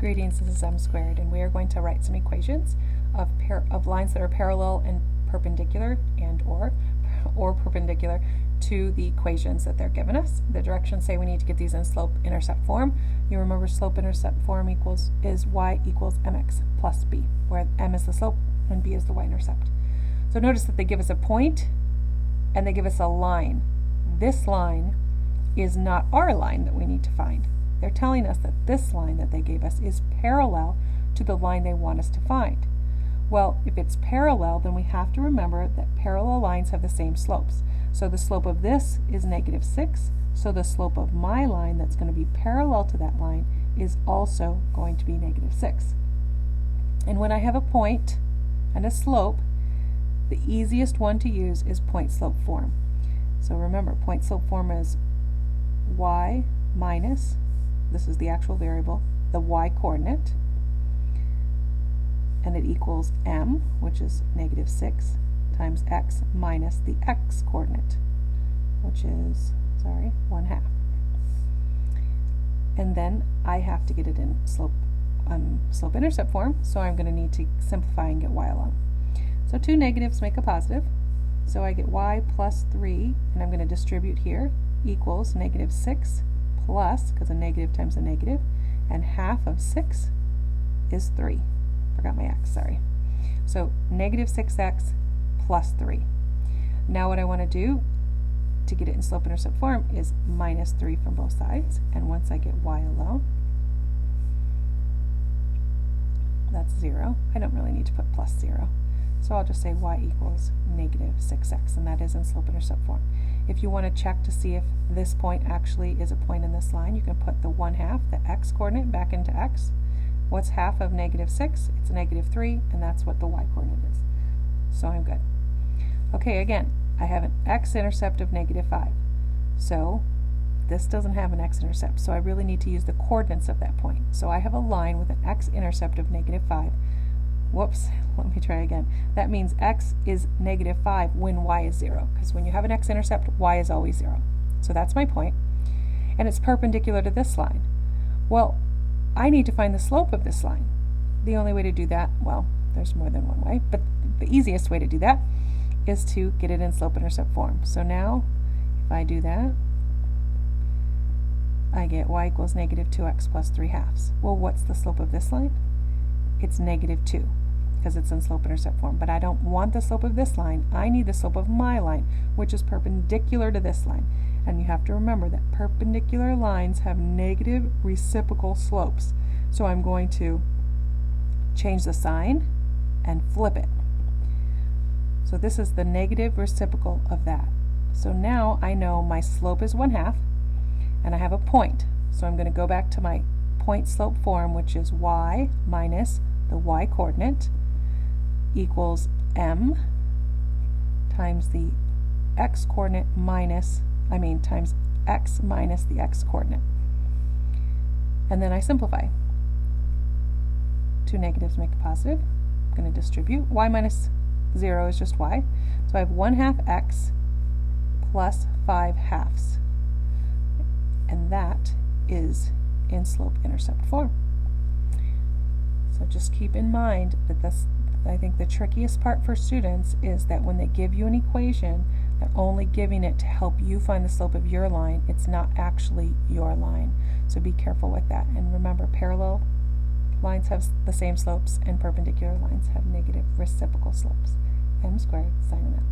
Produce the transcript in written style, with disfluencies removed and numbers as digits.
Greetings, this is m squared, and we are going to write some equations of lines that are parallel and perpendicular or perpendicular to the equations that they're given us. The directions say we need to get these in slope-intercept form. You remember slope-intercept form is y equals mx plus b, where m is the slope and b is the y-intercept. So notice that they give us a point and they give us a line. This line is not our line that we need to find. They're telling us that this line that they gave us is parallel to the line they want us to find. Well, if it's parallel, then we have to remember that parallel lines have the same slopes. So the slope of this is -6, so the slope of my line that's going to be parallel to that line is also going to be -6. And when I have a point and a slope, the easiest one to use is point-slope form. So remember, point-slope form is y minus, this is the actual variable, the y-coordinate, and it equals m, which is -6, times x minus the x-coordinate, which is, 1/2. And then I have to get it in slope-intercept form, so I'm going to need to simplify and get y alone. So two negatives make a positive, so I get y plus 3, and I'm going to distribute here, equals -6 plus, because a negative times a negative, and half of 6 is 3. Forgot my x, sorry. So -6x plus 3. Now what I want to do to get it in slope-intercept form is -3 from both sides, and once I get y alone, that's 0. I don't really need to put plus 0. So I'll just say y equals -6x, and that is in slope-intercept form. If you want to check to see if this point actually is a point in this line, you can put the 1/2, the x-coordinate, back into x. What's half of -6? It's -3, and that's what the y-coordinate is. So I'm good. Okay, again, I have an x-intercept of -5. So this doesn't have an x-intercept, so I really need to use the coordinates of that point. So I have a line with an x-intercept of -5. Whoops, let me try again. That means x is -5 when y is 0, because when you have an x-intercept, y is always 0. So that's my point, and it's perpendicular to this line. Well, I need to find the slope of this line. The only way to do that, well, there's more than one way, but the easiest way to do that is to get it in slope-intercept form. So now, if I do that, I get y equals -2x plus 3/2. Well, what's the slope of this line? It's -2, because it's in slope-intercept form. But I don't want the slope of this line. I need the slope of my line, which is perpendicular to this line. And you have to remember that perpendicular lines have negative reciprocal slopes. So I'm going to change the sign and flip it. So this is the negative reciprocal of that. So now I know my slope is 1/2, and I have a point. So I'm going to go back to my point-slope form, which is y minus the y-coordinate equals m times the x-coordinate times x minus the x-coordinate. And then I simplify. Two negatives make a positive. I'm going to distribute. Y minus 0 is just y. So I have 1/2 x plus 5/2. And that is in slope-intercept form. So just keep in mind that I think the trickiest part for students is that when they give you an equation, they're only giving it to help you find the slope of your line. It's not actually your line. So be careful with that. And remember, parallel lines have the same slopes and perpendicular lines have negative reciprocal slopes. M squared, signing out.